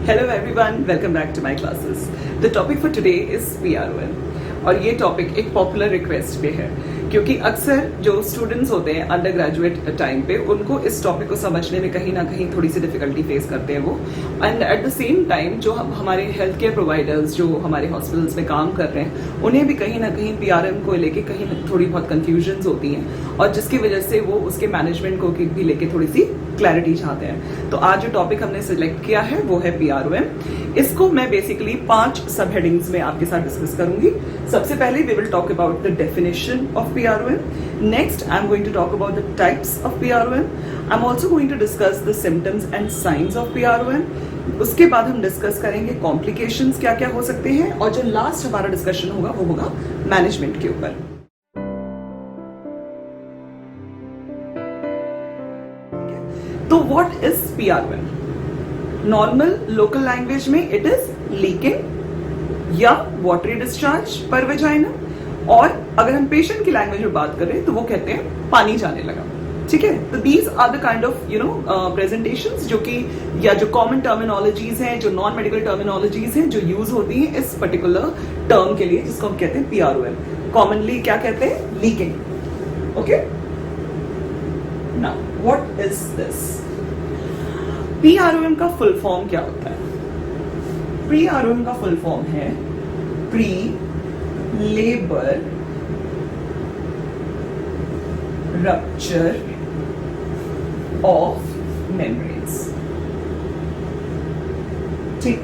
Hello everyone, welcome back to my classes. The topic for today is PROM और ये topic एक popular request पे है क्योंकि अक्सर जो स्टूडेंट्स होते हैं अंडर ग्रेजुएट टाइम पे उनको इस टॉपिक को समझने में कहीं ना कहीं थोड़ी सी डिफिकल्टी फेस करते हैं वो। And at the same time जो हमारे हेल्थ केयर प्रोवाइडर्स जो हमारे हॉस्पिटल्स में काम कर रहे हैं उन्हें भी कहीं ना कहीं PRM को लेके कहीं थोड़ी बहुत कंफ्यूजन्स होती हैं और जिसकी वजह से वो उसके मैनेजमेंट को भी लेके थोड़ी सी क्लैरिटी चाहते हैं। तो आज जो टॉपिक हमने सिलेक्ट किया है वो है PROM। इसको मैं बेसिकली 5 सब हेडिंग्स में आपके साथ डिस्कस करूंगी। सबसे पहले we will talk about the definition of PROM. Next I am going to talk about the types of PROM. I am also going to discuss the symptoms and signs of PROM. उसके बाद हम discuss करेंगे complications क्या क्या हो सकते हैं और जो लास्ट हमारा डिस्कशन होगा वो होगा मैनेजमेंट के ऊपर। तो what is PROM? Normal local language में इट इज लीकिंग या वाटरी डिस्चार्ज पर वेजाइना, और अगर हम पेशेंट की लैंग्वेज में बात करें तो वो कहते हैं पानी जाने लगा। ठीक है, तो these are the kind of presentations जो कि या जो कॉमन टर्मिनोलॉजीज हैं, जो नॉन मेडिकल टर्मिनोलॉजीज हैं जो यूज होती हैं इस पर्टिकुलर टर्म के लिए जिसको हम कहते हैं PROM। कॉमनली क्या कहते हैं? Leaking. Okay, now what is this? PROM का फुल फॉर्म क्या होता है? PROM का फुल फॉर्म है pre labour rupture of membranes. ठीक,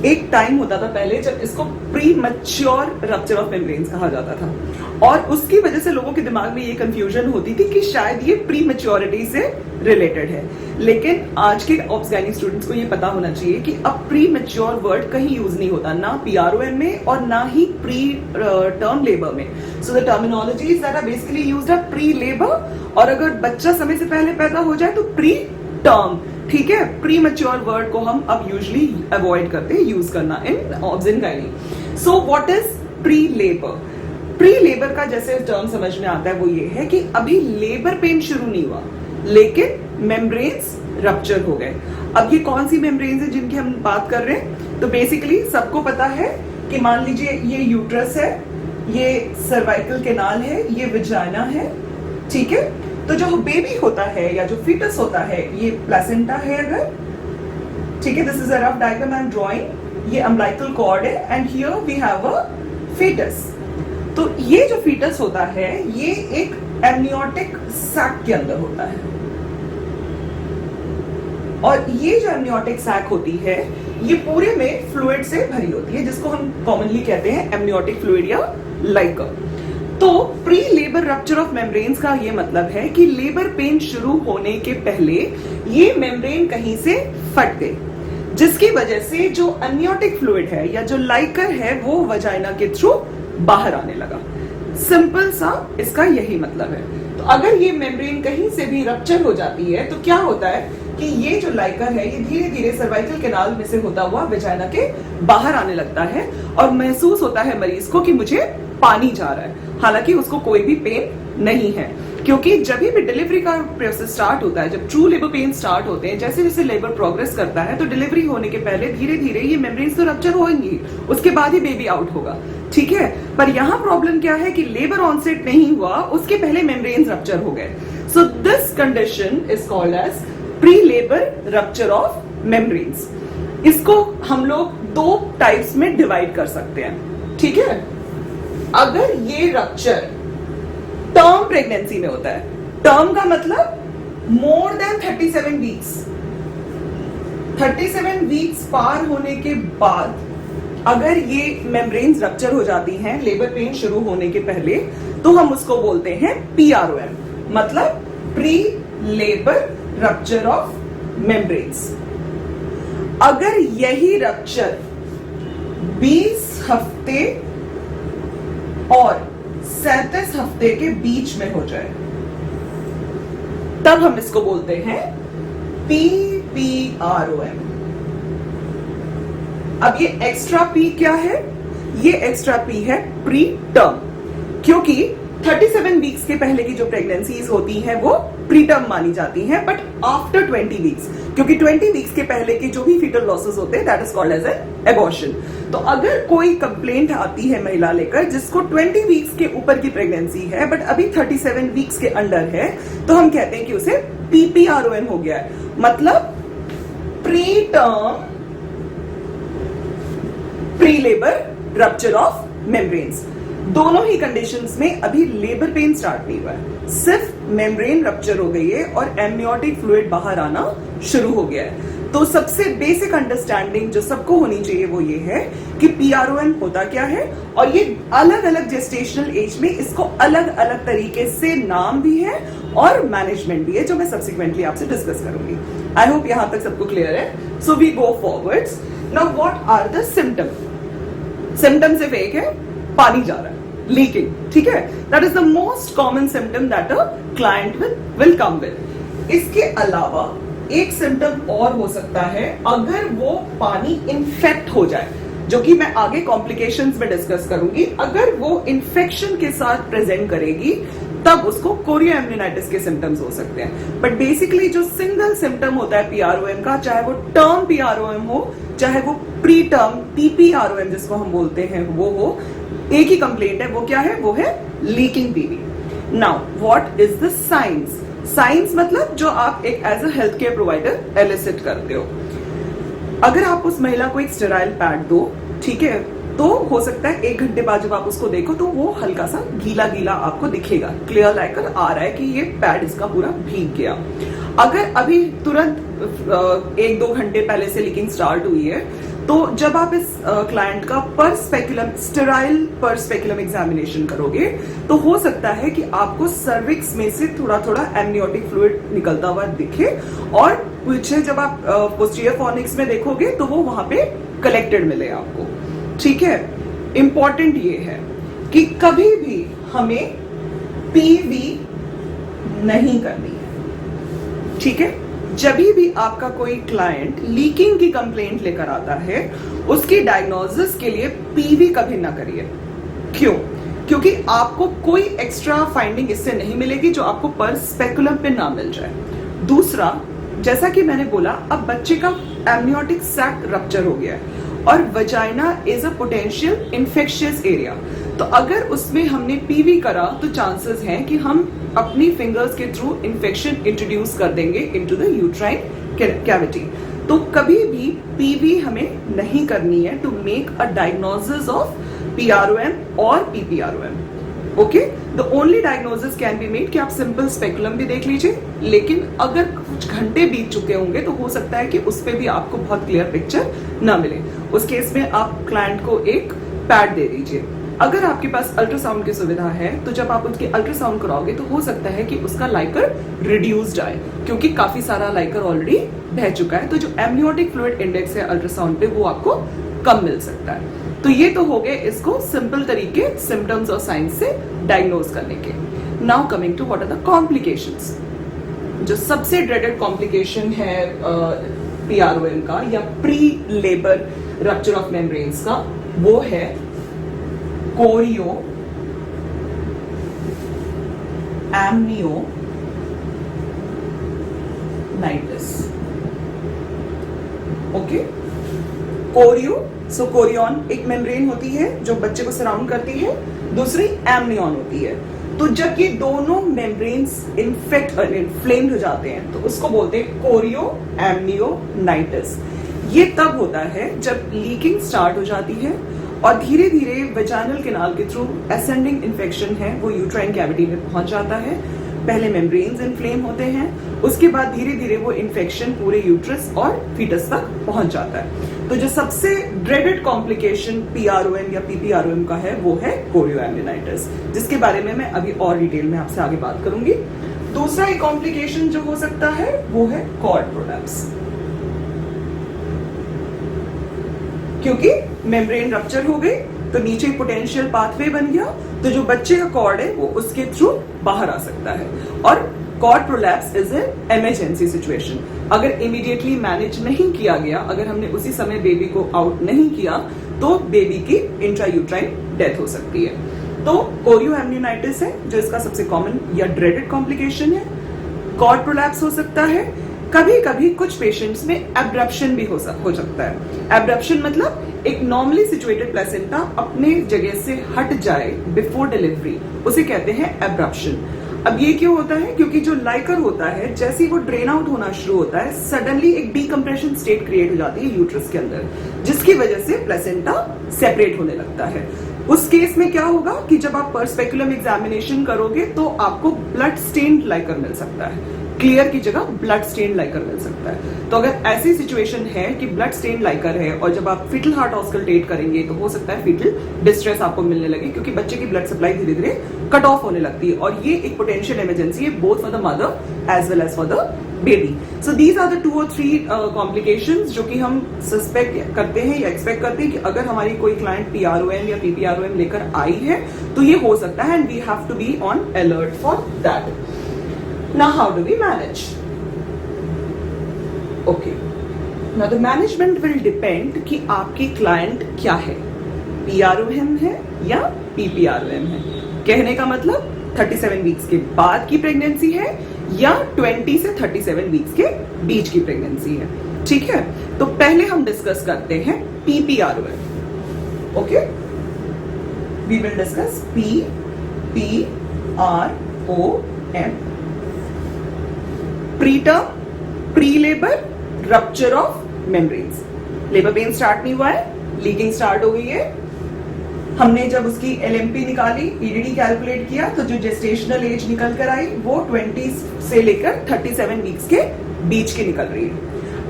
एक टाइम होता था पहले जब इसको pre mature rupture of membranes कहा जाता था और उसकी वजह से लोगों के दिमाग में ये कंफ्यूजन होती थी कि शायद ये प्री मैच्योरिटी से रिलेटेड है। लेकिन आज के ऑब्सगाइनिक स्टूडेंट्स को ये पता होना चाहिए कि अब प्री मैच्योर वर्ड कहीं यूज नहीं होता, ना PROM में और ना ही प्री टर्म लेबर में। So the terminologies that are basically used are pre labour, और अगर बच्चा समय से पहले पैदा हो जाए तो प्री टर्म। ठीक है, प्री मैच्योर वर्ड को हम अब यूजुअली अवॉइड करते हैं यूज करना in obsgyn. So what is pre labour? Pre labour का जैसे टर्म समझ में आता है वो ये है कि अभी लेबर पेन शुरू नहीं हुआ लेकिन मेम्ब्रेन्स रप्चर हो गए। अब ये कौन सी मेम्ब्रेन्स है जिनकी हम बात कर रहे हैं? तो बेसिकली सबको पता है कि मान लीजिए ये यूट्रस है, ये सर्वाइकल कैनाल है, ये विजाइना है। ठीक है, तो जो बेबी होता है या जो फीटस होता है ये प्लेसेंटा है अगर। ठीक है, this is a rough diagram I am drawing. ये अम्बिलिकल कॉर्ड है and here we have a foetus. तो ये जो फीटस होता है ये एक एमनियोटिक सैक के अंदर होता है और ये जो एमनियोटिक सैक होती है ये पूरे में फ्लूइड से भरी होती है जिसको हम कॉमनली कहते हैं एमनियोटिक फ्लूइड या लाइकर। तो pre labour rupture of membranes का ये मतलब है कि लेबर पेन शुरू होने के पहले ये मेम्ब्रेन कहीं से फट गई जिसकी वजह से जो एमनियोटिक फ्लूइड है या जो लाइकर है वो वजाइना के थ्रू बाहर आने लगा। सिंपल सा इसका यही मतलब है। तो अगर ये मेम्ब्रेन कहीं से भी रप्चर हो जाती है तो क्या होता है कि ये जो लाइकर है ये धीरे धीरे सर्वाइकल कैनाल में से होता हुआ वेजाइना के बाहर आने लगता है और महसूस होता है मरीज को कि मुझे पानी जा रहा है, हालांकि उसको कोई भी पेन नहीं है। क्योंकि जब भी डिलीवरी का प्रोसेस स्टार्ट होता है, जब ट्रू लेबर पेन स्टार्ट होते हैं, जैसे जैसे लेबर प्रोग्रेस करता है तो डिलीवरी होने के पहले धीरे धीरे ये मेम्ब्रेन्स तो रप्चर होंगी, उसके बाद ही बेबी आउट होगा। ठीक है, पर यहाँ प्रॉब्लम क्या है कि लेबर ऑनसेट नहीं हुआ, उसके पहले मेम्ब्रेन्स रप्चर हो गए। So this condition is called as pre labour rupture of membranes. इसको हम लोग 2 टाइप्स में डिवाइड कर सकते हैं। ठीक है, अगर ये रप्चर टर्म प्रेगनेंसी में होता है, टर्म का मतलब मोर देन 37 वीक्स, 37 वीक्स पार होने के बाद अगर ये मेम्ब्रेन्स रप्चर हो जाती हैं लेबर पेन शुरू होने के पहले तो हम उसको बोलते हैं PROM, मतलब pre labour rupture of membranes. अगर यही रप्चर 20 हफ्ते और 37 हफ्ते के बीच में हो जाए तब हम इसको बोलते हैं PPROM। अब ये एक्स्ट्रा P क्या है? ये एक्स्ट्रा P है प्री टर्म, क्योंकि 37 वीक्स के पहले की जो प्रेगनेंसीज होती हैं वो प्रीटर्म मानी जाती हैं, बट आफ्टर 20 वीक्स, क्योंकि 20 वीक्स के पहले के जो भी फीटल लॉसेस होते हैं that is called as an abortion. तो अगर कोई कंप्लेंट आती है महिला लेकर जिसको 20 वीक्स के ऊपर की प्रेगनेंसी है बट अभी 37 वीक्स के अंडर है, तो हम कहते हैं कि उसे PPROM हो गया है, मतलब preterm pre labour rupture of membranes. दोनों ही कंडीशंस में अभी लेबर पेन स्टार्ट नहीं हुआ है, सिर्फ मेम्ब्रेन रप्चर हो गई है और एमनियोटिक फ्लूइड बाहर आना शुरू हो गया है। तो सबसे बेसिक अंडरस्टैंडिंग जो सबको होनी चाहिए वो ये है कि PROM होता क्या है, और ये अलग अलग जेस्टेशनल एज में इसको अलग अलग तरीके से नाम भी है और मैनेजमेंट भी है, जो मैं सब्सिक्वेंटली आपसे डिस्कस करूंगी। आई होप यहां तक सबको क्लियर है। So we go forwards. Now what are the symptom? Symptom सिर्फ एक है, पानी जा रहा है, लीकिंग, ठीक है। That is the most common symptom that a client will come with. इसके अलावा एक सिम्टम और हो सकता है, अगर वो पानी इन्फेक्ट हो जाए, जो कि मैं आगे कॉम्प्लिकेशंस में डिस्कस करूंगी, अगर वो इन्फेक्शन के साथ प्रेजेंट करेगी तब उसको कोरियोएमनिनाइटिस के सिम्टम्स हो सकते हैं। बट बेसिकली जो सिंगल सिम्टम होता है PROM का, चाहे वो टर्म PROM हो चाहे वो प्री टर्म PPROM जिसको हम बोलते हैं वो हो, एक ही कंप्लेंट है। वो क्या है? वो है leaking PV। Now what is the signs? Signs मतलब जो आप एक as a health care provider elicit करते हो। अगर आप उस महिला को एक स्टेराइल पैड दो, ठीक है, तो हो सकता है 1 घंटे बाद जब आप उसको देखो तो वो हल्का सा गीला गीला आपको दिखेगा, क्लियर लाइकर आ रहा है कि ये पैड इसका पूरा भीग गया। अगर अभी तुरंत 1-2 घंटे पहले से लीकिंग स्टार्ट हुई है, तो जब आप इस क्लाइंट का पर स्पेकुलम स्टेराइल पर स्पेकुलम एग्जामिनेशन करोगे तो हो सकता है कि आपको सर्विक्स में से थोड़ा थोड़ा एमनियोटिक फ्लूइड निकलता हुआ दिखे, और पीछे जब आप पोस्टीरियर फॉर्निक्स में देखोगे तो वो वहां पे कलेक्टेड मिले आपको, ठीक है। इंपॉर्टेंट ये है कि कभी भी हमें PV नहीं करनी है, ठीक है। जब भी आपका कोई क्लाइंट लीकिंग की कंप्लेंट लेकर आता है, उसकी डायग्नोसिस के लिए PV कभी ना करिए। क्यों? क्योंकि आपको कोई एक्स्ट्रा फाइंडिंग इससे नहीं मिलेगी जो आपको पर स्पेकुलम पे ना मिल जाए। दूसरा, जैसा कि मैंने बोला, अब बच्चे का एमनियोटिक सैक रप्चर हो गया है और vagina is a potential infectious area, तो अगर उसमें हमने PV करा तो चांसेस हैं कि हम अपनी फिंगर्स के थ्रू इन्फेक्शन इंट्रोड्यूस कर देंगे इनटू द यूट्राइन कैविटी। तो कभी भी PV हमें नहीं करनी है to make a diagnosis of PROM और PPROM। Okay, the only diagnosis can be made कि आप सिंपल स्पेकुलम भी देख लीजिए, लेकिन अगर कुछ घंटे बीत चुके होंगे तो हो सकता है कि उस पर भी आपको बहुत क्लियर पिक्चर ना मिले। उस केस में आप क्लाइंट को एक पैड दे दीजिए। अगर आपके पास अल्ट्रासाउंड की सुविधा है तो जब आप उसकी अल्ट्रासाउंड कराओगे तो हो सकता है कि उसका लाइकर रिड्यूस्ड आए, क्योंकि काफी सारा लाइकर ऑलरेडी बह चुका है। तो जो एमनियोटिक फ्लूइड इंडेक्स है अल्ट्रासाउंड पे वो आपको कम मिल सकता है। तो ये तो हो गए इसको सिंपल तरीके सिम्टम्स और साइंस से डायग्नोज करने के। Now coming to what are the complications. जो सबसे ड्रेडेड कॉम्प्लिकेशन है PROM का या pre labour rupture of membranes का, वो है chorioamnionitis. Okay, chorio, so chorion एक मेम्ब्रेन होती है जो बच्चे को सराउंड करती है, दूसरी एमनियन होती है। तो जब ये दोनों मेम्ब्रेन्स इन्फ्लेम्ड हो जाते हैं तो उसको बोलते हैं कोरियो एमनियोनाइटिस। ये तब होता है जब लीकिंग स्टार्ट हो जाती है और धीरे धीरे वेजाइनल कैनाल के थ्रू असेंडिंग इन्फेक्शन है वो यूट्राइन कैविटी में पहुंच जाता है। पहले मेम्ब्रेन्स इन्फ्लेम होते हैं, उसके बाद धीरे धीरे वो इन्फेक्शन पूरे यूट्रस और फीटस तक पहुंच जाता है। तो जो सबसे ड्रेडेड कॉम्प्लिकेशन PROM या PPROM का है वो है कोरियोएमनियोनाइटिस, जिसके बारे में मैं अभी और डिटेल में आपसे आगे बात करूंगी। दूसरा एक कॉम्प्लिकेशन जो हो सकता है वो है कॉर्ड प्रोलैप्स, क्योंकि मेम्ब्रेन रप्चर हो गई तो नीचे पोटेंशियल पाथवे बन गया, तो जो बच्चे का कॉर्ड है वो उसके थ्रू बाहर आ सकता है। और cord prolapse is a emergency situation. अगर इमीडिएटली मैनेज नहीं किया गया, अगर हमने उसी समय बेबी को आउट नहीं किया, तो बेबी की इंट्रायूट्राइन डेथ हो सकती है। तो कोरियोएम्नियोनाइटिस है जो इसका सबसे कॉमन या ड्रेडेड कॉम्प्लिकेशन है। कॉर्ड प्रोलैप्स हो सकता है। कभी कभी कुछ पेशेंट्स में एब्रप्शन भी हो सकता है। एब्रप्शन मतलब एक नॉर्मली सिचुएटेड प्लेसेंटा अपने जगह से हट जाए बिफोर डिलीवरी, उसे कहते हैं एब्रप्शन। अब ये क्यों होता है? क्योंकि जो लाइकर होता है जैसे ही वो ड्रेन आउट होना शुरू होता है, सडनली एक डीकम्प्रेशन स्टेट क्रिएट हो जाती है यूट्रस के अंदर, जिसकी वजह से प्लेसेंटा सेपरेट होने लगता है। उस केस में क्या होगा कि जब आप परस्पेकुलम एग्जामिनेशन करोगे तो आपको ब्लड स्टेन्ड लाइकर मिल सकता है, क्लियर की जगह ब्लड स्टेन लाइकर मिल सकता है। तो अगर ऐसी सिचुएशन है कि ब्लड स्टेन लाइकर है और जब आप फीटल हार्ट ऑस्कल्टेट करेंगे तो हो सकता है फीटल डिस्ट्रेस आपको मिलने लगे, क्योंकि बच्चे की ब्लड सप्लाई धीरे धीरे कट ऑफ होने लगती है और ये एक पोटेंशियल इमरजेंसी है both for the mother as well as for the baby. So these are the 2 or 3 complications जो कि हम सस्पेक्ट करते हैं या एक्सपेक्ट करते हैं कि अगर हमारी कोई क्लाइंट PROM या PPROM लेकर आई है तो ये हो सकता है, and we have to be on alert for that. Now how do we manage? Okay. Now the management will depend कि आपकी क्लाइंट क्या है, PROM है या PPROM है। कहने का मतलब 37 वीक्स के बाद की प्रेगनेंसी है या 20 से 37 वीक्स के बीच की प्रेगनेंसी है। ठीक है, तो पहले हम डिस्कस करते हैं PPROM। Okay, we will discuss PPROM। Preterm, pre labour rupture of membranes. Labour pain start नहीं हुआ है, लीकिंग स्टार्ट हो गई है। हमने जब उसकी LMP निकाली, EDD कैलकुलेट किया तो जो जेस्टेशनल एज निकल कर आई वो 20 से लेकर 37 वीक्स के बीच की निकल रही है।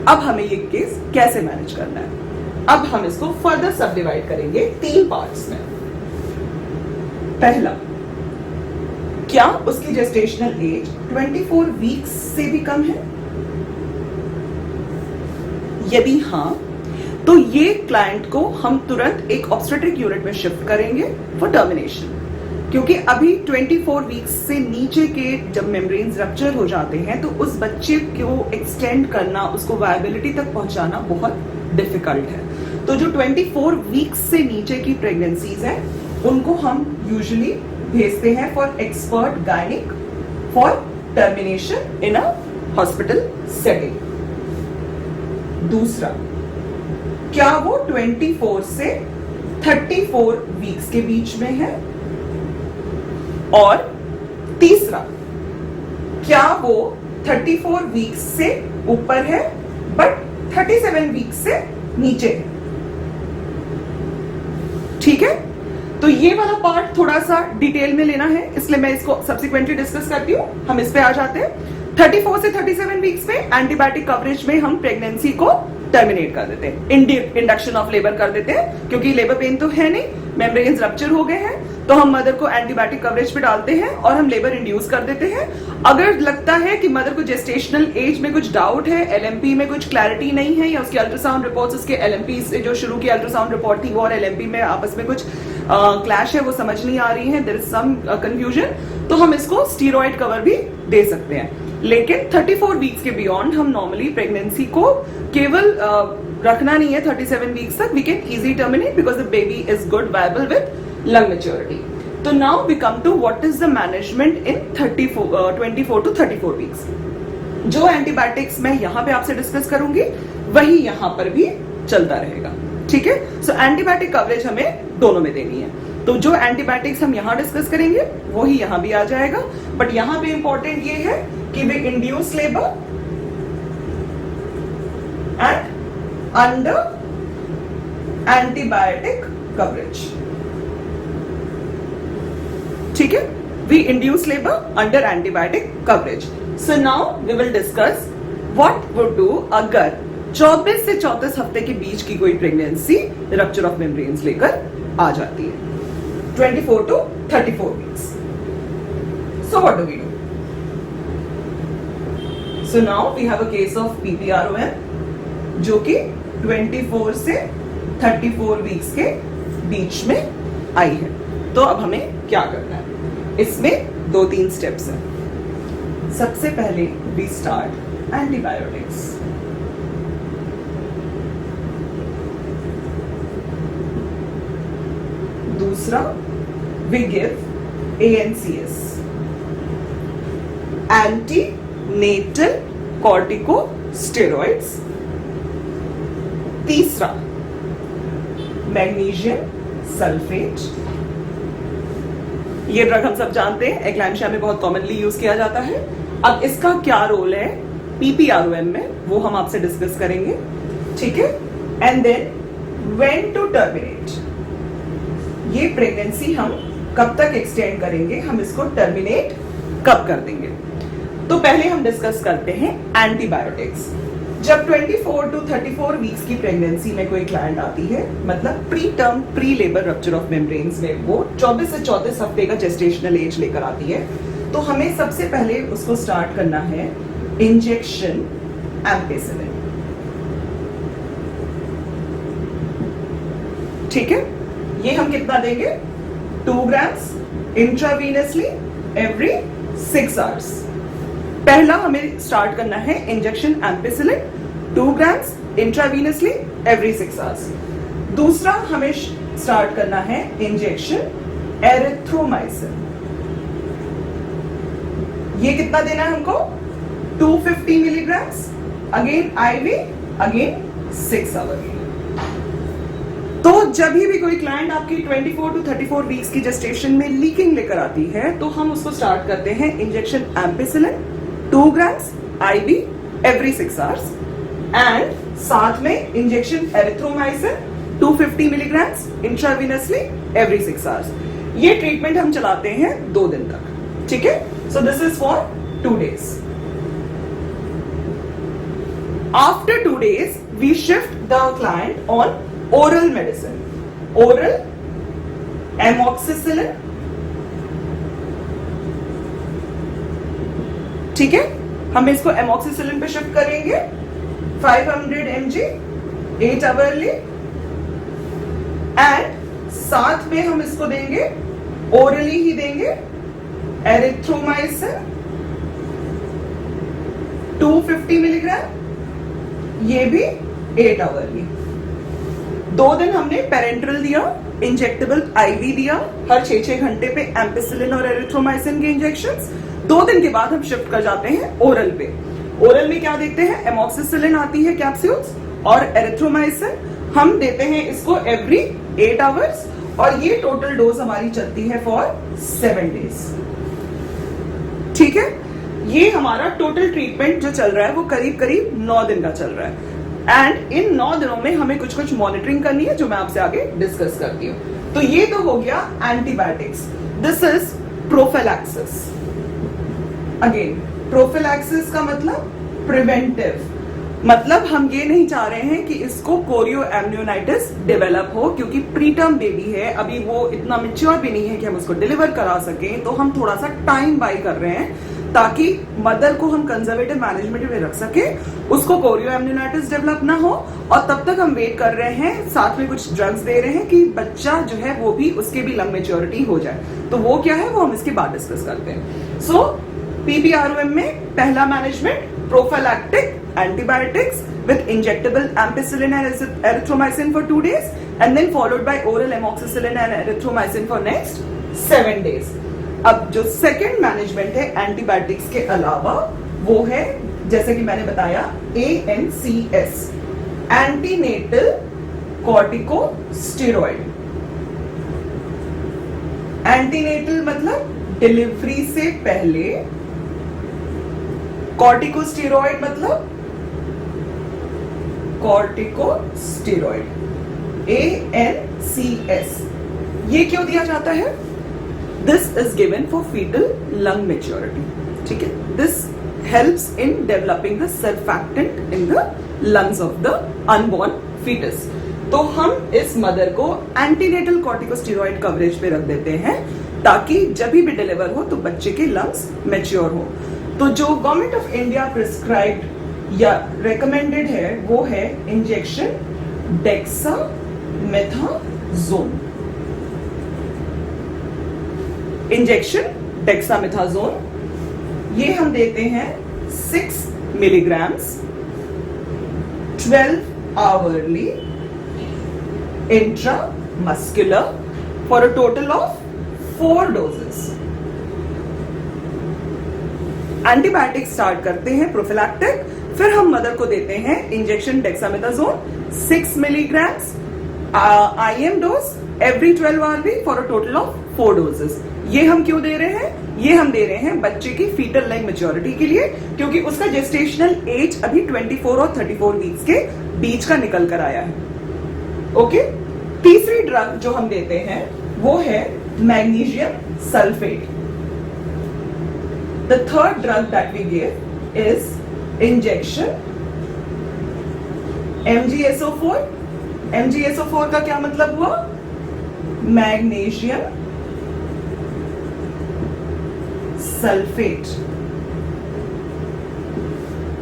अब हमें ये केस कैसे मैनेज करना है? अब हम इसको फर्दर सब डिवाइड करेंगे 3 पार्ट्स में। पहला, क्या उसकी जेस्टेशनल एज 24 वीक्स से भी कम है? यदि हाँ, तो ये क्लाइंट को हम तुरंत एक ऑब्स्टेट्रिक यूनिट में शिफ्ट करेंगे फॉर टर्मिनेशन, क्योंकि अभी 24 वीक्स से नीचे के जब मेम्ब्रेन्स रप्चर हो जाते हैं तो उस बच्चे को एक्सटेंड करना, उसको वायबिलिटी तक पहुंचाना बहुत डिफिकल्ट है। तो जो 24 वीक्स से नीचे की प्रेगनेंसीज हैं उनको हम यूजुअली भेजते हैं for expert gynaec for termination in a hospital setting. दूसरा, क्या वो 24 से 34 वीक्स के बीच में है? और तीसरा, क्या वो 34 वीक्स से ऊपर है बट 37 वीक्स से नीचे है? ठीक है, तो ये वाला पार्ट थोड़ा सा डिटेल में लेना है, इसलिए मैं इसको सब्सिक्वेंटली डिस्कस करती हूँ। हम इस पे आ जाते हैं। 34 से 37 वीक्स में एंटीबायोटिक कवरेज में हम प्रेगनेंसी को टर्मिनेट कर देते हैं, इंडक्शन ऑफ लेबर कर देते हैं, क्योंकि लेबर पेन तो है नहीं, मेम्ब्रेन्स रप्चर हो गए हैं, तो हम मदर को एंटीबायोटिक कवरेज पे डालते हैं और हम लेबर इंड्यूस कर देते हैं। अगर लगता है कि मदर को जेस्टेशनल एज में कुछ डाउट है, LMP में कुछ क्लैरिटी नहीं है, या उसकी अल्ट्रासाउंड रिपोर्ट्स उसके LMP से जो शुरू की अल्ट्रासाउंड रिपोर्ट थी वो और LMP में आपस में कुछ क्लैश है, वो समझ नहीं आ रही है, देयर इज सम कंफ्यूजन, तो हम इसको स्टीरॉइड कवर भी दे सकते हैं। लेकिन 34 वीक्स के बियॉन्ड हम नॉर्मली प्रेगनेंसी को केवल रखना नहीं है 37 वीक्स तक, we can easily terminate because the baby is good viable with lung maturity. तो now we come to what is the management in 24 to 34 weeks. जो एंटीबायोटिक्स मैं यहाँ पे आपसे डिस्कस करूंगी वही यहाँ पर भी चलता रहेगा। ठीक है, सो एंटीबायोटिक कवरेज हमें दोनों में देनी है, तो जो एंटीबायोटिक्स हम यहाँ डिस्कस करेंगे वही यहाँ भी आ जाएगा। बट यहाँ पे इंपॉर्टेंट ये है कि वे induce labour and under antibiotic coverage. ठीक है, we induce labour under antibiotic coverage. So now we will discuss what would do अगर 24 से 34 हफ्ते के बीच की कोई प्रेगनेंसी रप्चर ऑफ मेम्ब्रेन्स लेकर आ जाती है, 24 to 34 weeks. So what do we do? So now we have a case of PPROM जो कि 24 से 34 weeks के बीच में आई है। तो अब हमें क्या करना है? इसमें 2-3 स्टेप्स हैं। सबसे पहले we start antibiotics। दूसरा, we give ANCS, antenatal corticosteroids. तीसरा मैग्नीशियम सल्फेट। ये ड्रग हम सब जानते हैं, एक्लैम्शिया में बहुत कॉमनली यूज किया जाता है। अब इसका क्या रोल है PPROM में, वो हम आपसे डिस्कस करेंगे, ठीक है। And then when to terminate, ये प्रेगनेंसी हम कब तक एक्सटेंड करेंगे, हम इसको टर्मिनेट कब कर देंगे। तो पहले हम डिस्कस करते हैं एंटीबायोटिक्स। जब 24 to 34 वीक्स की प्रेगनेंसी में कोई क्लाइंट आती है, मतलब pre term pre labour rupture of membranes में वो 24 से 34 हफ्ते का जेस्टेशनल एज लेकर आती है, तो हमें सबसे पहले उसको स्टार्ट करना है इंजेक्शन एम्पेसिलिन, ठीक है। ये हम कितना देंगे, 2 ग्राम्स इंट्रावीनसली एवरी 6 आवर्स। पहला हमें स्टार्ट करना है injection ampicillin 2 grams intravenously every 6 hours. दूसरा हमें स्टार्ट करना है इंजेक्शन एरिथ्रोमाइसिन। ये कितना देना है हमको, 250 milligrams, again IV, again 6 hour. तो जब भी कोई क्लाइंट आपकी 24 to 34 वीक्स की जेस्टेशन में लीकिंग लेकर आती है, तो हम उसको स्टार्ट करते हैं injection ampicillin 2 grams IV every 6 hours and साथ में injection erythromycin 250 milligrams intravenously every 6 hours. ये ट्रीटमेंट हम चलाते हैं 2 दिन तक, ठीक है। So this is for 2 days. After 2 days, we shift the client on oral medicine, oral amoxicillin, ठीक है। हम इसको एमोक्सिसिलिन पे शिफ्ट करेंगे 500 mg 8 आवरली एंड साथ में हम इसको देंगे, ओरली ही देंगे, एरिथ्रोमाइसिन 250 मिलीग्राम, ये भी 8 आवरली। 2 दिन हमने पेरेंट्रल दिया, इंजेक्टेबल IV दिया, हर 6-6 घंटे पे एम्पेसिलिन और एरिथ्रोमाइसिन के इंजेक्शंस। 2 दिन के बाद हम शिफ्ट कर जाते हैं ओरल पे। ओरल में क्या देखते हैं, एमोक्सिसिलिन आती है कैप्सूल्स और एरिथ्रोमाइसिन हम देते हैं इसको एवरी 8 आवर्स और ये टोटल डोज हमारी चलती है फॉर 7 डेज, ठीक है। ये हमारा टोटल ट्रीटमेंट जो चल रहा है वो करीब करीब 9 दिन का चल रहा है एंड इन 9 दिनों में हमें कुछ कुछ मॉनिटरिंग करनी है जो मैं आपसे आगे डिस्कस करती हूँ। तो ये तो हो गया antibiotics. This is prophylaxis. Again prophylaxis का मतलब प्रिवेंटिव, मतलब हम ये नहीं चाह रहे हैं कि इसको कोरियो एम्नियोनाइटिस डेवलप हो, क्योंकि प्रीटर्म बेबी है, अभी वो इतना मेच्योर भी नहीं है कि हम उसको डिलीवर करा सकें। तो हम थोड़ा सा टाइम बाय कर रहे हैं ताकि मदर को हम कंजर्वेटिव मैनेजमेंट में रख सके, उसको कोरियो एम्नियोनाइटिस डेवलप ना हो। और तब तक हम वेट कर रहे हैं, साथ में कुछ ड्रग्स दे रहे हैं कि बच्चा जो है वो भी, उसके भी लंग मेच्योरिटी हो जाए। तो वो क्या है वो हम इसके बाद डिस्कस करते हैं। सो PPROM में पहला management prophylactic antibiotics with injectable ampicillin and erythromycin for 2 days and then followed by oral amoxicillin and erythromycin for next 7 days. अब जो सेकेंड मैनेजमेंट है एंटीबायोटिक्स के अलावा वो है, जैसे कि मैंने बताया, ANCS, एंटीनेटल कॉर्टिकोस्टेरॉइड। एंटीनेटल मतलब डिलीवरी से पहले, कॉर्टिकोस्टेरॉइड मतलब कॉर्टिकोस्टेरॉइड, ANCS। ये क्यों दिया जाता है? This is given for foetal lung maturity, ठीक है। This helps in developing the surfactant in the lungs of the unborn foetus. तो हम इस मदर को एंटीनेटल कॉर्टिकोस्टेरॉइड कवरेज पे रख देते हैं ताकि जब भी डिलीवर हो तो बच्चे के लंग्स मैच्योर हो। तो जो गवर्नमेंट ऑफ इंडिया प्रिस्क्राइब्ड या रेकमेंडेड है वो है इंजेक्शन डेक्सामेथासोन। इंजेक्शन डेक्सामेथासोन ये हम देते हैं 6 milligrams 12 hourly intramuscular for a total of 4 doses. Antibiotic start करते हैं प्रोफिलैक्टिक, फिर हम मदर को देते हैं injection dexamethasone 6 milligrams IM dose every 12 hour for a total of 4 doses. ये हम क्यों दे रहे हैं? ये हम दे रहे हैं बच्चे की फीटल लाइक मैच्योरिटी के लिए, क्योंकि उसका जेस्टेशनल एज अभी 24 और 34 वीक्स के बीच का निकल कर आया है। ओके, तीसरी ड्रग जो हम देते हैं वो है magnesium sulphate. The third drug that we give is injection MgSO4। MgSO4 का क्या मतलब हुआ? मैग्नीशियम सल्फेट,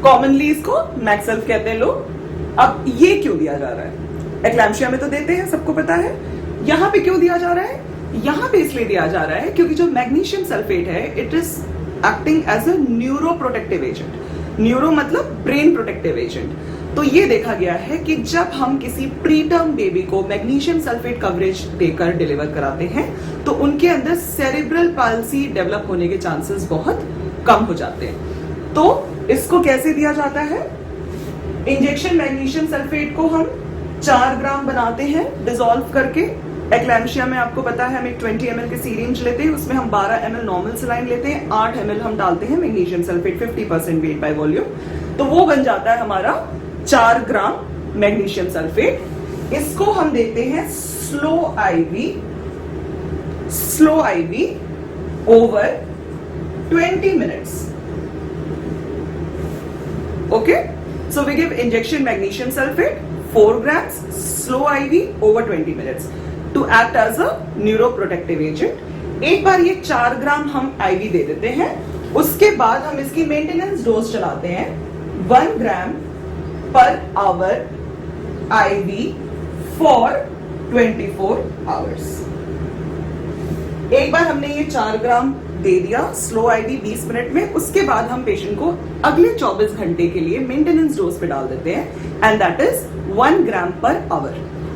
कॉमनली इसको मैक्सल्फ कहते हैं लोग। अब ये क्यों दिया जा रहा है? एक्लैम्शिया में तो देते हैं, सबको पता है। यहां पे क्यों दिया जा रहा है? यहां पे इसलिए दिया जा रहा है क्योंकि जो मैग्नीशियम सल्फेट है it is acting as a neuro protective agent. Neuro मतलब ब्रेन प्रोटेक्टिव एजेंट। तो ये देखा गया है कि जब हम किसी प्रीटर्म बेबी को मैग्नीशियम सल्फेट कवरेज देकर डिलीवर कराते हैं तो उनके अंदर सेरेब्रल पाल्सी डेवलप होने के चांसेस बहुत कम हो जाते हैं। तो इसको कैसे दिया जाता है? इंजेक्शन मैग्नीशियम सल्फेट को हम 4 ग्राम बनाते हैं डिसॉल्व करके। एक्लैम्शिया में आपको पता है हम एक 20 ml के सीरिंज लेते हैं, उसमें हम 12 ml नॉर्मल सलाइन लेते हैं, 8 ml हम डालते हैं magnesium sulphate 50% weight by volume. तो वो बन जाता है हमारा 4 ग्राम मैग्नीशियम सल्फेट। इसको हम देते हैं slow IV over 20 minutes. Okay, so we give injection magnesium sulphate 4 grams slow IV over 20 minutes to act as a neuroprotective agent। एक बार ये 4 ग्राम हम IV दे देते हैं, उसके बाद हम इसकी मेंटेनेंस डोज चलाते हैं 1 ग्राम per hour IV for 24 hours. एक बार हमने ये 4 ग्राम दे दिया स्लो IV 20 मिनट में, उसके बाद हम पेशेंट को अगले 24 घंटे के लिए मेंटेनेंस डोज पे डाल देते हैं and that is 1 gram per hour,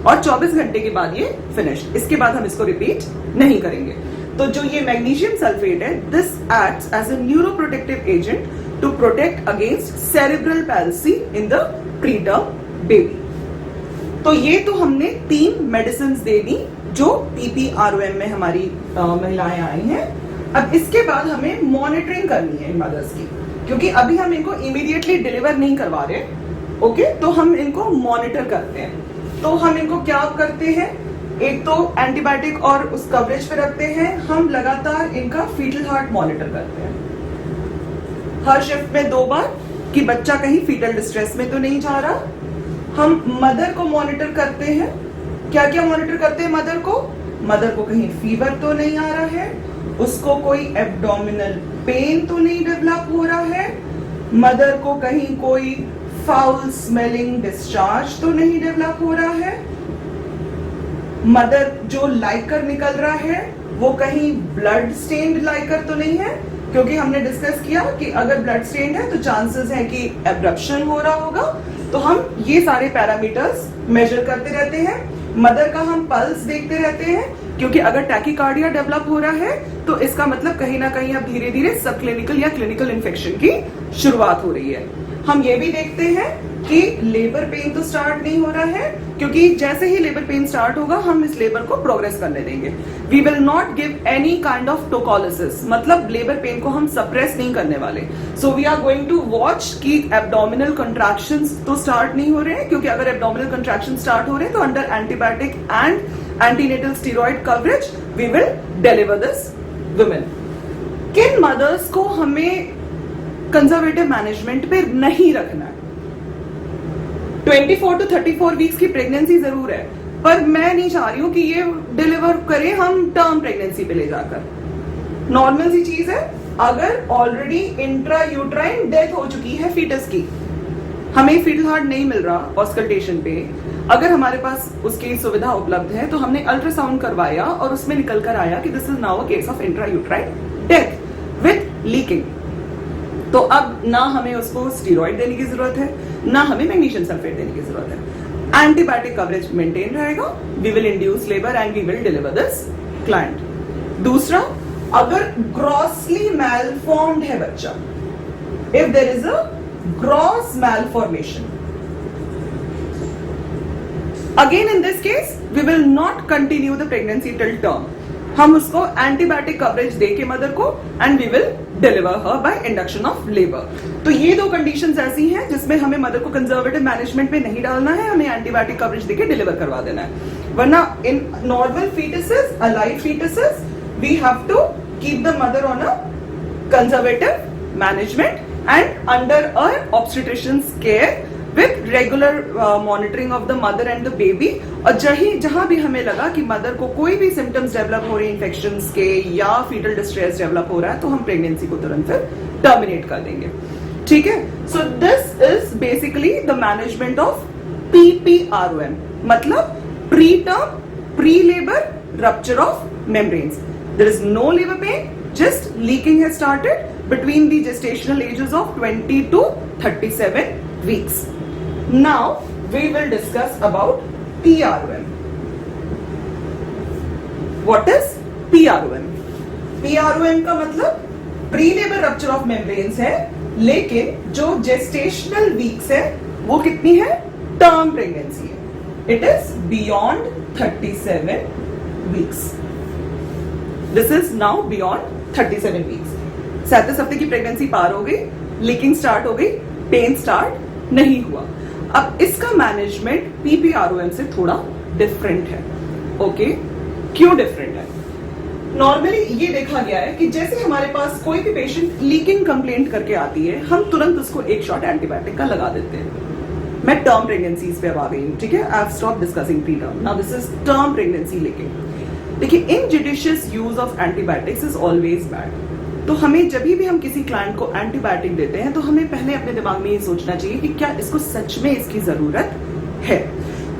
और 24 घंटे के बाद ये फिनिश्ड। इसके बाद हम इसको रिपीट नहीं करेंगे। तो जो ये मैग्नीशियम सल्फेट है this acts as a neuroprotective agent to protect against cerebral palsy in the preterm baby. तो ये तो हमने 3 मेडिसिन दे दी जो PPROM में हमारी महिलाएं आई हैं। अब इसके बाद हमें मॉनिटरिंग करनी है मदर्स की, क्योंकि अभी हम इनको इमीडिएटली डिलीवर नहीं करवा रहे। ओके, तो हम इनको मॉनिटर करते हैं। तो हम इनको क्या करते हैं? एक तो एंटीबायोटिक और उस कवरेज पे रखते हैं, हम लगातार इनका फीटल हार्ट मॉनिटर करते हैं हर शिफ्ट में 2 बार कि बच्चा कहीं फीटल डिस्ट्रेस में तो नहीं जा रहा। हम मदर को मॉनिटर करते हैं। क्या क्या मॉनिटर करते हैं मदर को? मदर को कहीं फीवर तो नहीं आ रहा है, उसको कोई एब्डोमिनल पेन तो नहीं डेवलप हो रहा है, मदर को कहीं कोई फाउल स्मेलिंग डिस्चार्ज तो नहीं डेवलप हो रहा है, मदर जो लाइकर निकल रहा है वो कहीं ब्लड स्टेन्ड लाइकर तो नहीं है, क्योंकि हमने डिस्कस किया कि अगर ब्लड स्टेन्ड है तो चांसेस है कि एब्रप्शन हो रहा होगा। तो हम ये सारे पैरामीटर्स मेजर करते रहते हैं। मदर का हम पल्स देखते रहते हैं, क्योंकि अगर टैकीकार्डिया डेवलप हो रहा है तो इसका मतलब कहीं ना कहीं अब धीरे धीरे सब क्लिनिकल या क्लिनिकल इन्फेक्शन की शुरुआत हो रही है। हम ये भी देखते हैं कि लेबर पेन तो स्टार्ट नहीं हो रहा है, क्योंकि जैसे ही लेबर पेन स्टार्ट होगा हम इस लेबर को प्रोग्रेस करने देंगे। We will not give any kind of tocolysis, मतलब लेबर पेन को हम सप्रेस नहीं करने वाले। So we are going to watch कि एब्डोमिनल कंट्रैक्शंस तो स्टार्ट नहीं हो रहे हैं, क्योंकि अगर एब्डोमिनल कंट्रैक्शन स्टार्ट हो रहे हैं तो under antibiotic and antenatal steroid coverage we will deliver this women. किन मदर्स को हमें कंजर्वेटिव मैनेजमेंट पे नहीं रखना है? 24 to 34 वीक्स की प्रेगनेंसी जरूर है, पर मैं नहीं चाह रही हूं कि ये डिलीवर करें हम टर्म प्रेगनेंसी पे ले जाकर। नॉर्मल सी चीज है, अगर ऑलरेडी इंट्रा यूट्राइन डेथ हो चुकी है फीटस की, हमें फीटल हार्ट नहीं मिल रहा ऑस्कल्टेशन पे, अगर हमारे पास उसकी सुविधा उपलब्ध है तो हमने अल्ट्रासाउंड करवाया और उसमें निकल कर आया कि this is now a case of intra uterine death with leaking, तो अब ना हमें उसको स्टीरॉइड देने की जरूरत है, ना हमें मैग्नीशियम सल्फेट देने की जरूरत है। एंटीबायोटिक कवरेज मेंटेन रहेगा, we will induce labour and we will deliver this client. दूसरा, अगर ग्रॉसली मैलफॉर्म्ड है बच्चा, if there is a gross malformation, again in this case we will not continue the pregnancy till term, हम उसको antibiotic coverage देके mother को and we will deliver her by induction of labour. तो ये दो conditions ऐसी हैं जिसमें हमें मदर को कंजर्वेटिव मैनेजमेंट में नहीं डालना है, हमें एंटीबायोटिक कवरेज देके डिलीवर करवा देना है। वरना in normal foetuses, alive foetuses, we have to keep the mother on a conservative management and under a obstetrician's care with regular monitoring of the mother and the baby। और जहां भी हमें लगा कि मदर को कोई भी सिम्टम्स डेवलप हो रहे हैं इन्फेक्शंस के या फीटल डिस्ट्रेस डेवलप हो रहा है, तो हम प्रेगनेंसी को तुरंत फिर टर्मिनेट कर देंगे। ठीक है, so this is basically the management of PPROM, मतलब pre term, pre labour rupture of membranes. There is no labour pain, just leaking has started between the gestational ages of 20 to 37 weeks. Now we will discuss about PROM. What is PROM? PROM का मतलब pre labour rupture of membranes है, लेकिन जो gestational weeks है वो कितनी है? Term pregnancy है। It is beyond 37 weeks. This is now beyond 37 weeks. 37 हफ्ते की प्रेगनेंसी पार हो गई, लीकिंग स्टार्ट हो गई, पेन स्टार्ट नहीं हुआ। अब इसका मैनेजमेंट PPROM से थोड़ा डिफरेंट है। ओके, क्यों डिफरेंट है? नॉर्मली ये देखा गया है कि जैसे हमारे पास कोई भी पेशेंट लीकिंग कंप्लेंट करके आती है, हम तुरंत उसको एक शॉट एंटीबायोटिक का लगा देते हैं। मैं टर्म प्रेगनेंसीज पे अब आ गई हूं, ठीक है? I have stopped discussing preterm, now this is term pregnancy leaking. देखिए, injudicious use of antibiotics is always bad. तो हमें जब भी हम किसी क्लाइंट को एंटीबायोटिक देते हैं तो हमें पहले अपने दिमाग में ये सोचना चाहिए कि क्या इसको सच में इसकी जरूरत है।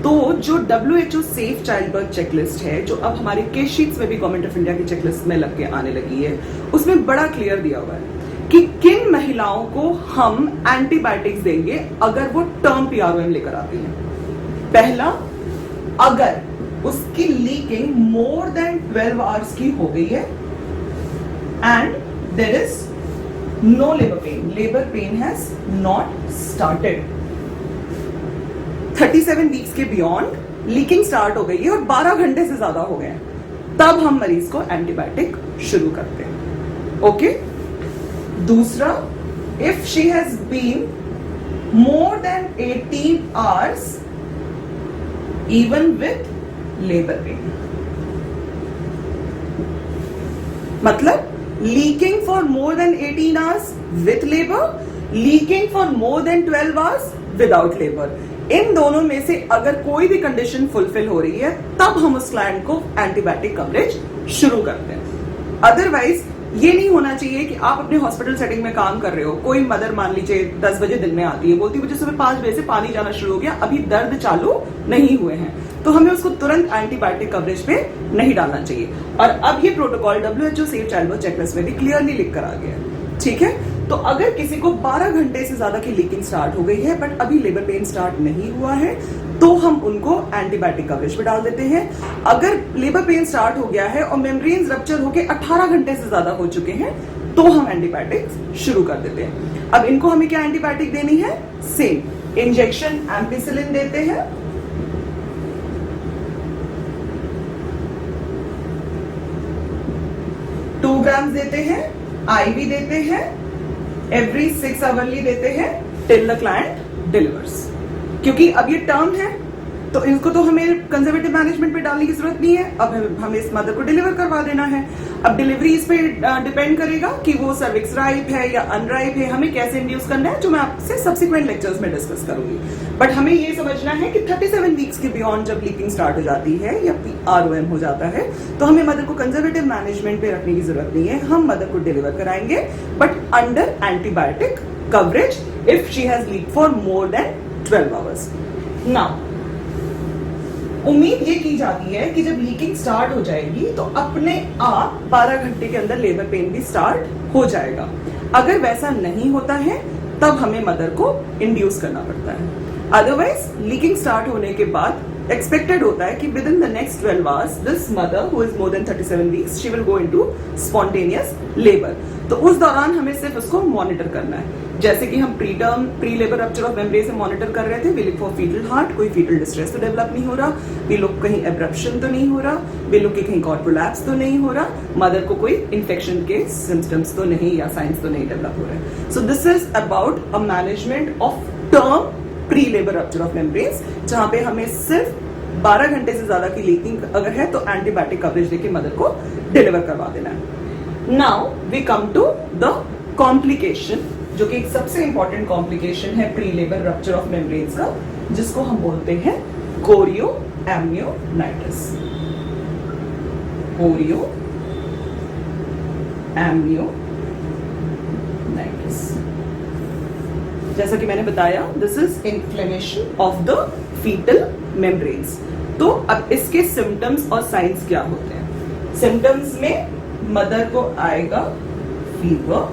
तो जो WHO safe child birth checklist है, जो अब हमारे केस शीट्स में भी गवर्नमेंट ऑफ इंडिया की चेकलिस्ट में लग के आने लगी है, उसमें बड़ा क्लियर दिया हुआ है कि किन महिलाओं को हम एंटीबायोटिक्स देंगे अगर वो टर्म PROM लेकर आती हैं। पहला, अगर उसकी लीकिंग मोर देन 12 आवर्स की हो गई है and there is no labour pain has not started. 37 weeks के बियॉन्ड लीकिंग स्टार्ट हो गई है और 12 घंटे से ज्यादा हो गए हैं, तब हम मरीज को एंटीबायोटिक शुरू करते हैं। ओके। दूसरा, if she has been more than 18 hours even with labour pain, मतलब leaking for more than 18 hours with labour, leaking for more than 12 hours without labour. इन दोनों में से अगर कोई भी कंडीशन फुलफिल हो रही है, तब हम उस क्लाइंट को एंटीबायोटिक कवरेज शुरू करते हैं। अदरवाइज ये नहीं होना चाहिए कि आप अपने हॉस्पिटल सेटिंग में काम कर रहे हो, कोई मदर मान लीजिए 10 बजे दिन में आती है, बोलती मुझे सुबह 5 बजे से पानी जाना शुरू हो गया, अभी दर्द चालू नहीं हुए हैं, तो हमें उसको तुरंत एंटीबायोटिक कवरेज पे नहीं डालना चाहिए। और अब ये protocol WHO safe child birth checklist में भी क्लियरली लिख कर आ गया है। ठीक है, तो अगर किसी को 12 घंटे से ज्यादा की लीकिंग स्टार्ट हो गई है बट अभी लेबर पेन स्टार्ट नहीं हुआ है, तो हम उनको एंटीबायोटिक कवरेज पे डाल देते हैं। अगर लेबर पेन स्टार्ट हो गया है और मेम्ब्रेन्स रप्चर होकर 18 घंटे से ज्यादा हो चुके हैं, तो हम एंटीबायोटिक शुरू कर देते हैं। अब इनको हमें क्या एंटीबायोटिक देनी है? सेम इंजेक्शन एम्पिसिलिन देते हैं, 2 ग्राम देते हैं, IV देते हैं, एवरी 6 आवरली देते हैं टिल द क्लाइंट डिलीवर्स। क्योंकि अब ये टर्म है तो इनको तो हमें कंजर्वेटिव मैनेजमेंट पे डालने की जरूरत नहीं है, अब हमें इस मदर को डिलीवर करवा देना है। अब डिलीवरी इस पे डिपेंड करेगा कि वो सर्विक्स राइप है या अनराइप है, हमें कैसे इंड्यूस करना है, जो मैं आपसे सब्सिक्वेंट लेक्चर्स में डिस्कस करूंगी। बट हमें ये समझना है कि 37 वीक्स के बियॉन्ड जब लीकिंग स्टार्ट हो जाती है या PROM हो जाता है, तो हमें मदर को कंजर्वेटिव मैनेजमेंट पे रखने की जरूरत नहीं है, हम मदर को डिलीवर कराएंगे but under antibiotic coverage if she has leak for more than 12 hours. Now उम्मीद ये की जाती है कि जब लीकिंग स्टार्ट हो जाएगी तो अपने आप 12 घंटे के अंदर लेबर पेन भी स्टार्ट हो जाएगा। अगर वैसा नहीं होता है तब हमें मदर को इंड्यूस करना पड़ता है। अदरवाइज लीकिंग स्टार्ट होने के बाद एक्सपेक्टेड होता है कि with in the next 12 hours this mother who is more than 37 weeks she will go into spontaneous labour. तो उस दौरान हमें सिर्फ उसको मॉनिटर करना है। जैसे कि हम pre labour rupture of membrane से मॉनिटर कर रहे थे, we look for foetal heart, कोई फीटल डिस्ट्रेस तो डेवलप नहीं हो रहा, वी लुक कहीं एब्रप्शन तो नहीं हो रहा, वी लुक कि कहीं कॉर्ड प्रोलैप्स तो नहीं हो रहा, मदर को कोई इन्फेक्शन के सिम्टम्स तो नहीं या साइंस तो नहीं डेवलप हो रहे। सो this is about a management of term pre labour rupture of membranes, जहां पे हमें सिर्फ 12 घंटे से ज्यादा की लीकिंग अगर है तो एंटीबायोटिक कवरेज देके मदर को डिलीवर करवा देना है। Now we come to the complication, जो कि एक सबसे इंपॉर्टेंट कॉम्प्लिकेशन है pre labour rupture of membranes का, जिसको हम बोलते हैं कोरियो एमनियोनाइटिस। कोरियो एमनियोनाइटिस, जैसा कि मैंने बताया, this is inflammation of the foetal membranes. तो अब इसके सिम्टम्स और साइंस क्या होते हैं? सिम्टम्स में मदर को आएगा फीवर,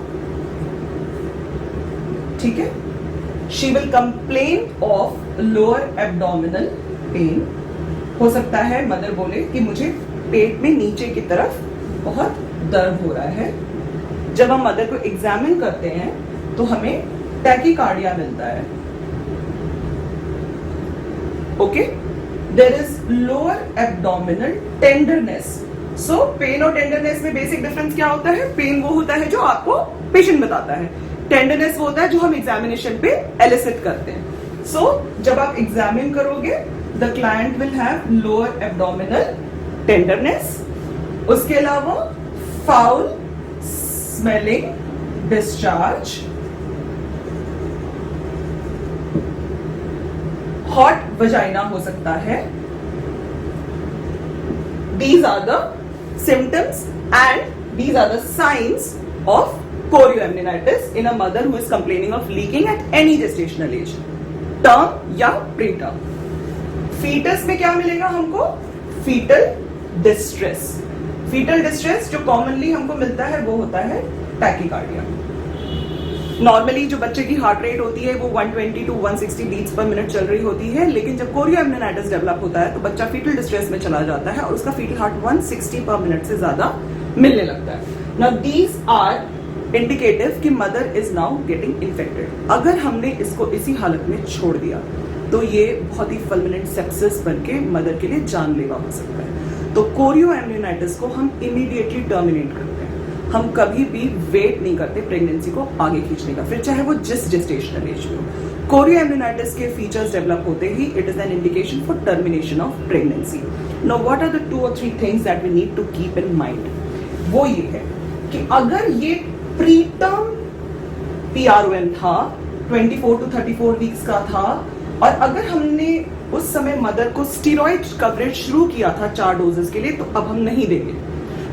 ठीक है, she will complain of lower abdominal pain. हो सकता है मदर बोले कि मुझे पेट में नीचे की तरफ बहुत दर्द हो रहा है। जब हम मदर को एग्जामिन करते हैं तो हमें टैकीकार्डिया मिलता है। Okay, there is lower abdominal tenderness. So pain और टेंडरनेस में बेसिक डिफरेंस क्या होता है? पेन वो होता है जो आपको पेशेंट बताता है, टेंडरनेस वो होता है जो हम एग्जामिनेशन पे एलिसिट करते हैं। सो जब आप एग्जामिन करोगे, the client will have lower abdominal tenderness. उसके अलावा foul smelling discharge, hot vagina हो सकता है। These are the symptoms and these are the signs of chorioamnionitis in a mother who is complaining of leaking at any gestational age, term या preterm। Foetus में क्या मिलेगा हमको? Foetal distress. Foetal distress जो commonly हमको मिलता है वो होता है टैकीकार्डिया। नॉर्मली जो बच्चे की हार्ट रेट होती है वो 120 टू 160 बीट्स पर मिनट चल रही होती है, लेकिन जब कोरियोएमनियोनाइटिस डेवलप होता है तो बच्चा फीटल डिस्ट्रेस में चला जाता है और उसका फीटल हार्ट 160 पर मिनट से ज्यादा मिलने लगता है। नाउ दीज आर इंडिकेटिव कि mother is now getting infected. अगर हमने इसको इसी हालत में छोड़ दिया तो ये बहुत ही फुलमिनेंट सेप्सिस बनके मदर के लिए जानलेवा हो सकता है। तो कोरियोएमनियोनाइटिस को हम इमीडिएटली टर्मिनेट करते हैं। हम कभी भी वेट नहीं करते प्रेगनेंसी को आगे खींचने का, फिर चाहे वो जिस जेस्टेशनल एज में हो। कोरियोएमनियोनाइटिस के फीचर्स डेवलप होते ही it is an indication for termination of pregnancy. Now what are the 2 or 3 things that we need to keep in mind? वो ये है कि अगर ये प्रीटर्म PROM था, 24 to 34 वीक्स का था, और अगर हमने उस समय मदर को स्टीरॉइड कवरेज शुरू किया था 4 डोजेस के लिए, तो अब हम नहीं देंगे।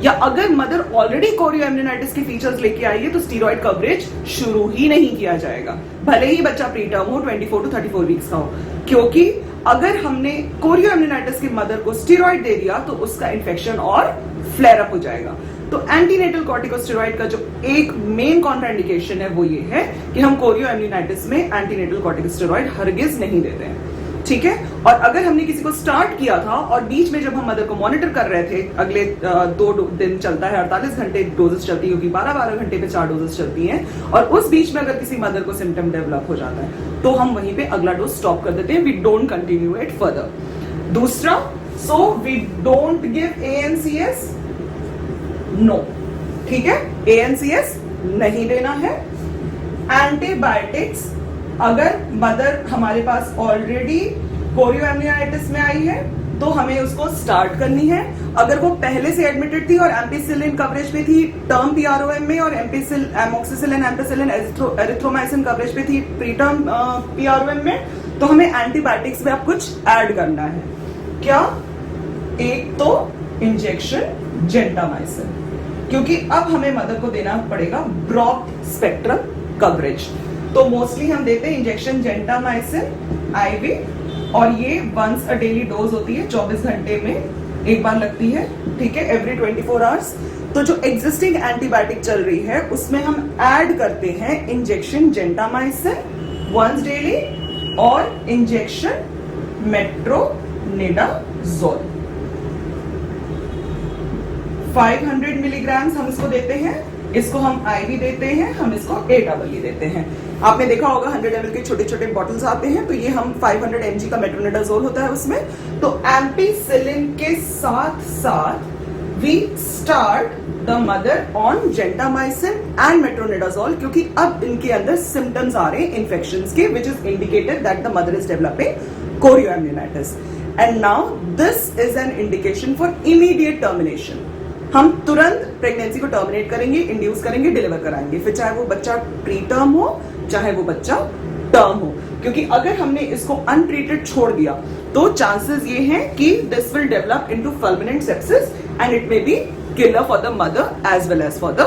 या अगर मदर ऑलरेडी कोरियोएमनियोनाइटिस के फीचर्स लेके आई है तो स्टीरॉइड कवरेज शुरू ही नहीं किया जाएगा, भले ही बच्चा प्रीटर्म हो, 24 to 34 वीक्स का हो, क्योंकि अगर हमने कोरियोएमनियोनाइटिस की मदर को स्टीरॉइड दे दिया तो उसका इन्फेक्शन और फ्लेयर अप हो जाएगा। तो एंटीनेटल कॉर्टिकोस्टेरॉइड का जो एक मेन कॉन्ट्राइंडिकेशन है वो ये है कि हम कोरियोएमनियोनाइटिस में एंटीनेटल कॉर्टिकोस्टेरॉइड हरगिज नहीं देते हैं, ठीक है। और अगर हमने किसी को स्टार्ट किया था और बीच में जब हम मदर को मॉनिटर कर रहे थे, अगले 2 दिन चलता है, 48 घंटे डोजेस चलती है, क्योंकि 12-12 घंटे पे 4 डोजेस चलती हैं, और उस बीच में अगर किसी मदर को सिम्टम डेवलप हो जाता है तो हम वहीं पे अगला डोज स्टॉप कर देते हैं, we don't continue it further. दूसरा, so we don't give ANCS, no, ठीक है, ANCS नहीं देना है। एंटीबायोटिक्स, अगर मदर हमारे पास ऑलरेडी कोरियोएमनियोनाइटिस में आई है तो हमें उसको स्टार्ट करनी है। अगर वो पहले से एडमिटेड थी और एम्पिसिलिन कवरेज पे थी टर्म PROM में, और एमोक्सिसिलिन, एम्पिसिलिन, एरिथ्रोमाइसिन कवरेज पे थी प्रीटर्म PROM में, तो हमें एंटीबायोटिक्स में अब कुछ ऐड करना है। क्या? एक तो इंजेक्शन जेंटामाइसिन, क्योंकि अब हमें मदर को देना पड़ेगा ब्रॉड स्पेक्ट्रम कवरेज। तो मोस्टली हम देते हैं इंजेक्शन जेंटामाइसिन IV, और ये वंस अ डेली डोज होती है, 24 घंटे में एक बार लगती है, ठीक है, एवरी 24 आवर्स। तो जो एग्जिस्टिंग एंटीबायोटिक चल रही है उसमें हम ऐड करते हैं इंजेक्शन जेंटामाइसिन वंस डेली और इंजेक्शन मेट्रोनिडाजोल 500 मिलीग्राम हम इसको देते हैं, इसको हम आईवी देते हैं, हम इसको AEE देते हैं। आपने देखा होगा 100 ml के छोटे छोटे बॉटल्स आते हैं, तो ये हम 500 mg का मेट्रोनिडाजोल होता है उसमें। तो एम्पिसिलिन के साथ साथ we start the mother on gentamicin and metronidazole, क्योंकि अब इनके अंदर सिम्टम्स आ रहे हैं इन्फेक्शंस के, which is indicated that the mother is developing chorioamnionitis. And now this is an indication for immediate termination. हम तुरंत प्रेगनेंसी को टर्मिनेट करेंगे, इंड्यूस करेंगे, डिलीवर कराएंगे, फिर चाहे वो बच्चा प्री टर्म हो चाहे वो बच्चा टर्म हो, क्योंकि अगर हमने इसको अनट्रीटेड छोड़ दिया तो चांसेस ये हैं कि this will develop into fulminant sepsis and it may be killer for the mother as well as for the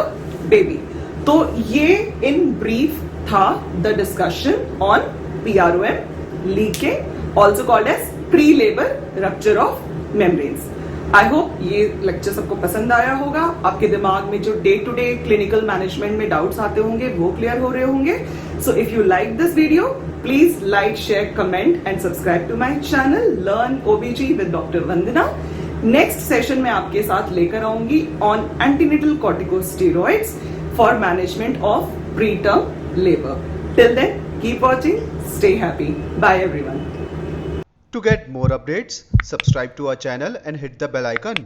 baby. तो ये इन ब्रीफ था the discussion on PROM leakage, also called as pre labour rupture of membranes. I hope ये lecture सबको पसंद आया होगा, आपके दिमाग में जो day to day clinical management में डाउट्स आते होंगे वो क्लियर हो रहे होंगे। So if you like this video, please like, share, comment and subscribe to my channel learn OBG with doctor Vandana. Next session में आपके साथ लेकर आऊंगी on antenatal corticosteroids for management of pre term labour. Till then, keep watching, stay happy. Bye everyone. To get more updates, subscribe to our channel and hit the bell icon.